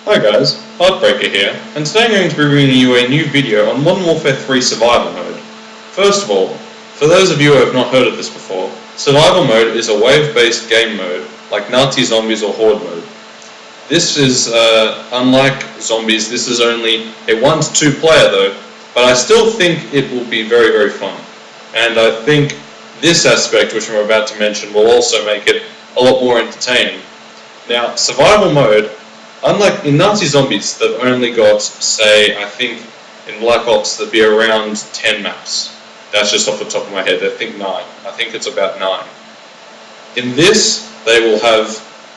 Hi guys, Heartbreaker here, and today I'm going to be bringing you a new video on Modern Warfare 3 Survival Mode. First of all, for those of you who have not heard of this before, Survival Mode is a wave-based game mode, like Nazi Zombies or Horde Mode. This is, unlike Zombies, this is only a 1 to 2 player though, but I still think it will be very, very fun. And I think this aspect, which I'm about to mention, will also make it a lot more entertaining. Now, Survival Mode, unlike in Nazi Zombies, they've only got, say, I think in Black Ops there'd be around 10 maps. That's just off the top of my head, I think 9. I think it's about 9. In this, they will have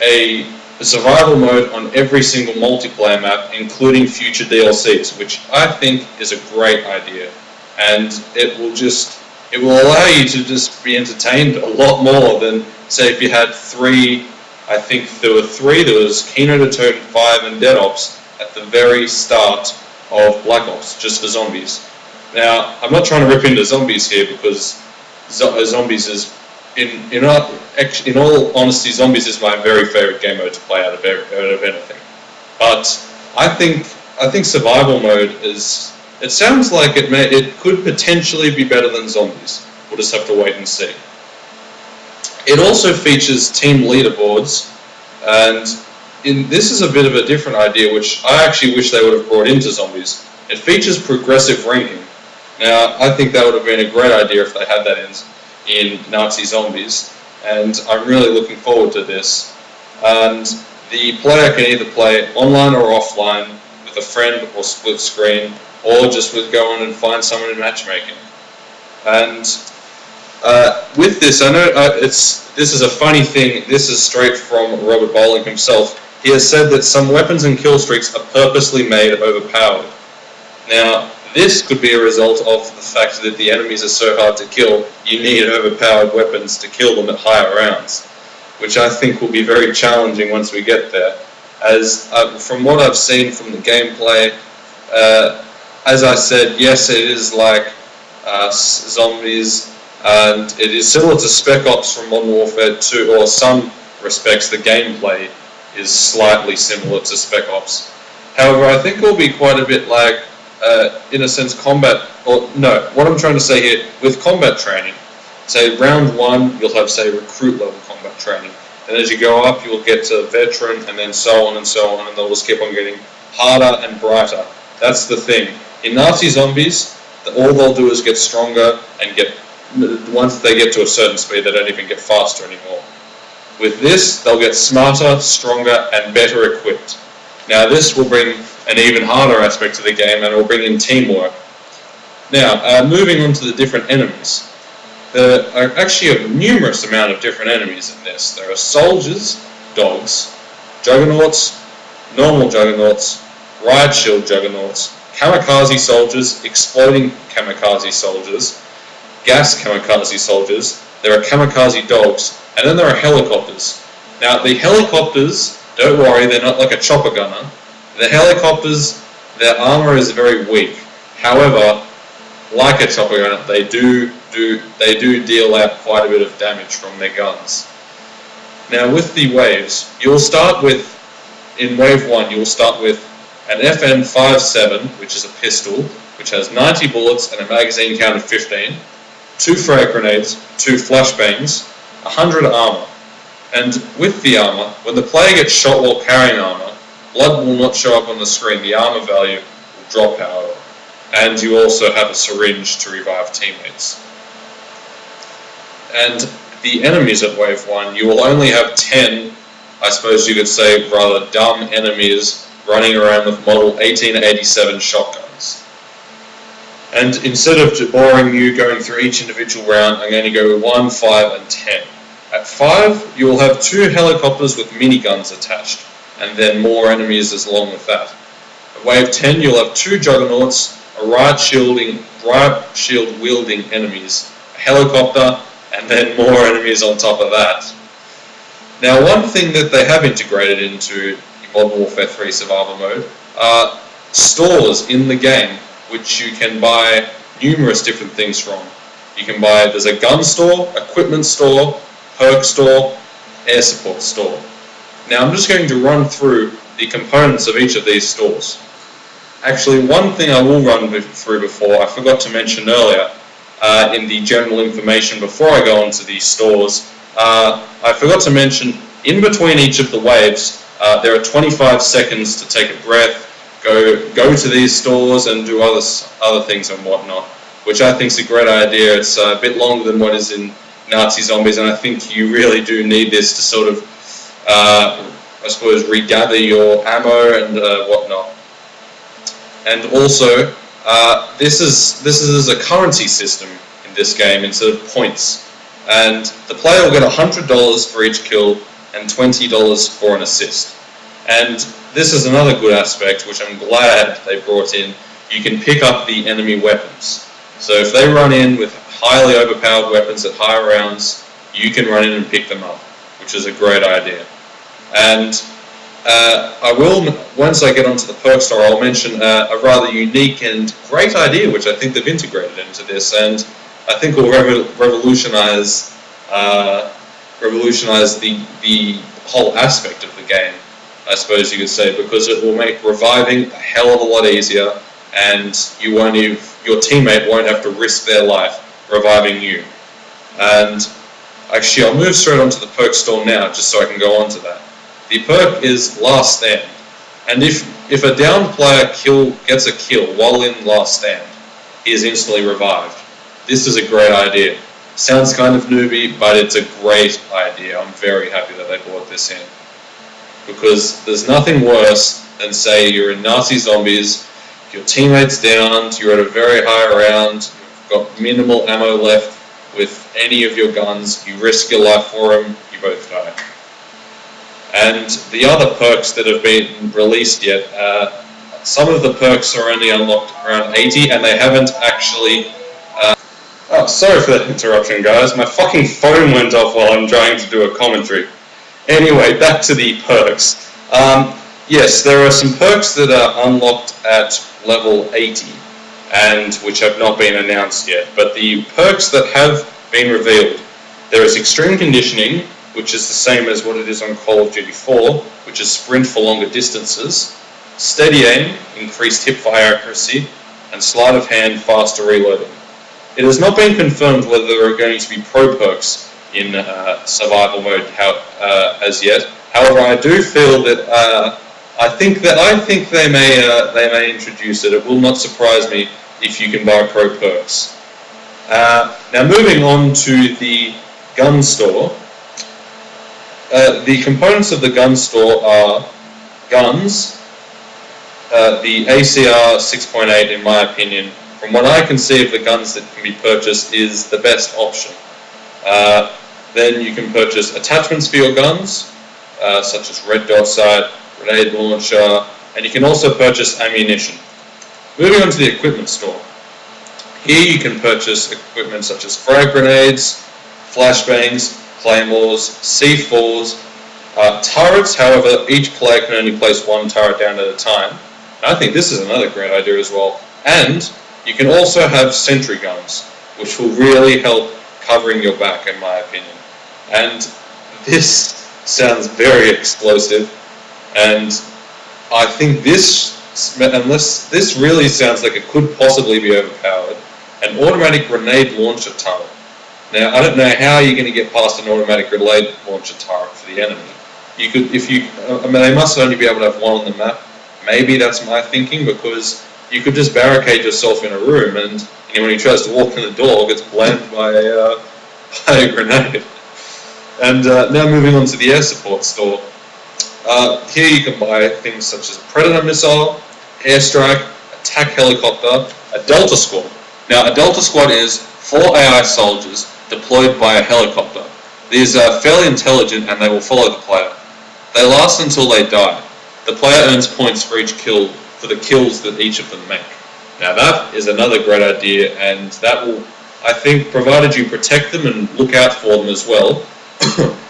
a survival mode on every single multiplayer map, including future DLCs, which I think is a great idea. And it will allow you to just be entertained a lot more than, say, if you had 3. I think there were 3. There was Kino to Totem 5 and Dead Ops at the very start of Black Ops, just for zombies. Now, I'm not trying to rip into zombies here because zombies is, in all honesty, zombies is my very favourite game mode to play out of anything. But I think survival mode is. It sounds like it could potentially be better than zombies. We'll just have to wait and see. It also features team leaderboards, and this is a bit of a different idea, which I actually wish they would have brought into zombies. It features progressive ranking. Now, I think that would have been a great idea if they had that in Nazi Zombies, and I'm really looking forward to this. And the player can either play online or offline with a friend or split screen, or just with go on and find someone in matchmaking. And with this, I know this is a funny thing. This is straight from Robert Bowling himself. He has said that some weapons and kill streaks are purposely made overpowered. Now, this could be a result of the fact that the enemies are so hard to kill, you need overpowered weapons to kill them at higher rounds, which I think will be very challenging once we get there. As from what I've seen from the gameplay, as I said, yes, it is like zombies, and it is similar to Spec Ops from Modern Warfare 2, or some respects the gameplay is slightly similar to Spec Ops. However, I think it will be quite a bit like, in a sense, combat, or no, what I'm trying to say here, with combat training, say round 1, you'll have, say, recruit level combat training, and as you go up, you'll get to veteran, and then so on, and they'll just keep on getting harder and brighter. That's the thing. In Nazi Zombies, all they'll do is get stronger, and once they get to a certain speed, they don't even get faster anymore. With this, they'll get smarter, stronger, and better equipped. Now, this will bring an even harder aspect to the game, and it will bring in teamwork. Now, moving on to the different enemies. There are actually a numerous amount of different enemies in this. There are soldiers, dogs, juggernauts, normal juggernauts, riot shield juggernauts, kamikaze soldiers, exploding kamikaze soldiers, gas kamikaze soldiers, there are kamikaze dogs, and then there are helicopters. Now, the helicopters, don't worry, they're not like a chopper gunner. The helicopters, their armor is very weak. However, like a chopper gunner, they do deal out quite a bit of damage from their guns. Now, with the waves, you'll start with, in wave 1, you'll start with an FN-57, which is a pistol, which has 90 bullets and a magazine count of 15, 2 frag grenades, 2 flashbangs, 100 armor. And with the armor, when the player gets shot while carrying armor, blood will not show up on the screen, the armor value will drop, however. And you also have a syringe to revive teammates. And the enemies at wave 1, you will only have 10, I suppose you could say, rather dumb enemies running around with model 1887 shotguns. And instead of boring you going through each individual round, I'm going to go with 1, 5, and 10. At 5, you will have 2 helicopters with miniguns attached, and then more enemies as along with that. At wave 10, you'll have 2 juggernauts, a riot shield wielding enemies, a helicopter, and then more enemies on top of that. Now, one thing that they have integrated into Modern Warfare 3 Survival Mode are stores in the game, which you can buy numerous different things from. You can buy, there's a gun store, equipment store, perk store, air support store. Now I'm just going to run through the components of each of these stores. Actually, one thing I will run through before, I forgot to mention earlier, in the general information before I go on to these stores, I forgot to mention in between each of the waves, there are 25 seconds to take a breath, go to these stores and do other things and whatnot, which I think is a great idea. It's a bit longer than what is in Nazi Zombies, and I think you really do need this to sort of, I suppose, regather your ammo and whatnot. And also, this is a currency system in this game instead of points, and the player will get $100 for each kill and $20 for an assist. And this is another good aspect, which I'm glad they brought in. You can pick up the enemy weapons. So if they run in with highly overpowered weapons at higher rounds, you can run in and pick them up, which is a great idea. And I will, once I get onto the perk store, I'll mention a rather unique and great idea, which I think they've integrated into this, and I think will revolutionize the whole aspect of the game, I suppose you could say, because it will make reviving a hell of a lot easier, and your teammate won't have to risk their life reviving you. And actually, I'll move straight onto the perk store now, just so I can go on to that. The perk is Last Stand, and if a downed player gets a kill while in Last Stand, he is instantly revived. This is a great idea. Sounds kind of newbie, but it's a great idea. I'm very happy that they brought this in, because there's nothing worse than, say, you're in Nazi Zombies, your teammate's downed, you're at a very high round, you've got minimal ammo left with any of your guns, you risk your life for them, you both die. And the other perks that have been released yet, some of the perks are only unlocked around 80, and they haven't actually... Oh, sorry for that interruption, guys. My fucking phone went off while I'm trying to do a commentary. Anyway, back to the perks. Yes, there are some perks that are unlocked at level 80, and which have not been announced yet. But the perks that have been revealed, there is Extreme Conditioning, which is the same as what it is on Call of Duty 4, which is sprint for longer distances, Steady Aim, increased hip-fire accuracy, and Sleight of Hand, faster reloading. It has not been confirmed whether there are going to be pro perks in survival mode as yet. However, I do feel that I think they may introduce it. It will not surprise me if you can buy pro perks. Now, moving on to the gun store. The components of the gun store are guns. The ACR 6.8, in my opinion, from what I can see of the guns that can be purchased, is the best option. Then you can purchase attachments for your guns, such as red dot sight, grenade launcher, and you can also purchase ammunition. Moving on to the equipment store. Here you can purchase equipment such as frag grenades, flashbangs, claymores, C4s, turrets. However, each player can only place one turret down at a time. And I think this is another great idea as well. And you can also have sentry guns, which will really help covering your back, in my opinion. And this sounds very explosive, and I think this really sounds like it could possibly be overpowered, an automatic grenade launcher turret. Now, I don't know how you're going to get past an automatic grenade launcher turret for the enemy. You could, they must only be able to have one on the map. Maybe that's my thinking, because you could just barricade yourself in a room, and anyone who tries to walk in the door gets blamed by a grenade. And now moving on to the air support store. Here you can buy things such as Predator missile, airstrike, attack helicopter, a Delta squad. Now, a Delta squad is 4 AI soldiers deployed by a helicopter. These are fairly intelligent, and they will follow the player. They last until they die. The player earns points for each kill, for the kills that each of them make. Now that is another great idea, and that will, I think, provided you protect them and look out for them as well,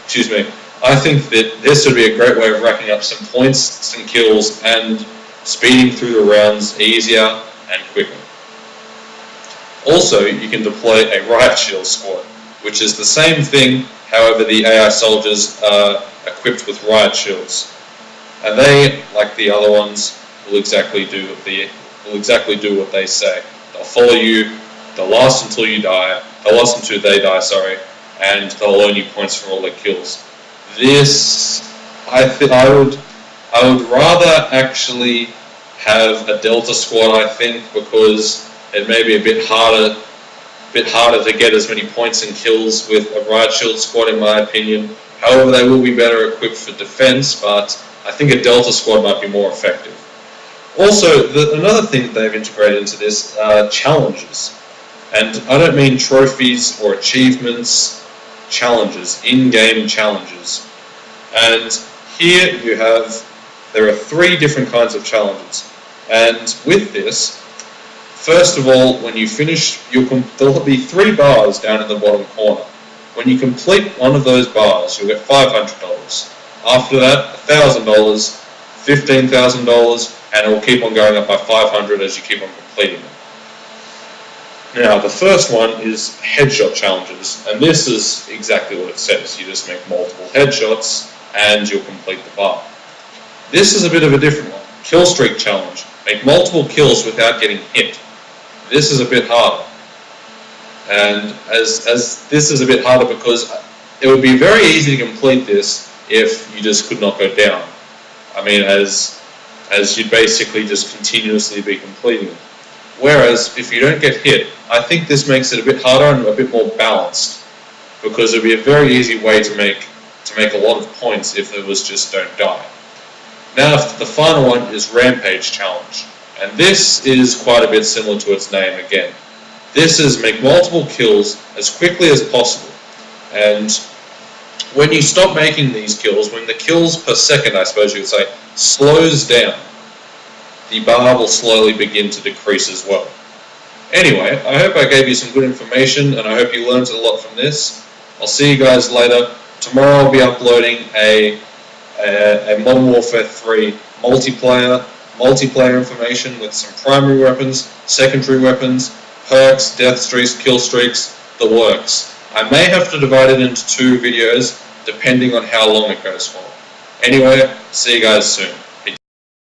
excuse me, I think that this would be a great way of racking up some points, some kills, and speeding through the rounds easier and quicker. Also, you can deploy a riot shield squad, which is the same thing, however the AI soldiers are equipped with riot shields. and they, like the other ones, will exactly do what they say. They'll follow you. They'll last until you die. They'll last until they die. Sorry, and they'll earn you points for all their kills. This, I would rather actually have a Delta squad. I think, because it may be a bit harder to get as many points and kills with a riot shield squad, in my opinion. However, they will be better equipped for defense, but I think a Delta squad might be more effective. Also, another thing that they've integrated into this are challenges. And I don't mean trophies or achievements, challenges, in-game challenges. And here there are 3 different kinds of challenges. And with this, first of all, when you finish, there'll be 3 bars down in the bottom corner. When you complete one of those bars, you'll get $500. After that, $1,000, $15,000, and it will keep on going up by 500 as you keep on completing them. Now, the first one is headshot challenges, and this is exactly what it says. You just make multiple headshots, and you'll complete the bar. This is a bit of a different one. Kill streak challenge. Make multiple kills without getting hit. This is a bit harder. And as this is a bit harder because it would be very easy to complete this if you just could not go down. I mean, as you'd basically just continuously be completing it. Whereas, if you don't get hit, I think this makes it a bit harder and a bit more balanced, because it would be a very easy way to make a lot of points if it was just don't die. Now, the final one is Rampage Challenge, and this is quite a bit similar to its name again. This is make multiple kills as quickly as possible, and when you stop making these kills, when the kills per second, I suppose you would say, slows down, the bar will slowly begin to decrease as well. Anyway, I hope I gave you some good information, and I hope you learned a lot from this. I'll see you guys later. Tomorrow I'll be uploading a Modern Warfare 3 multiplayer information with some primary weapons, secondary weapons, perks, death streaks, kill streaks, the works. I may have to divide it into 2 videos depending on how long it goes for. Anyway, see you guys soon.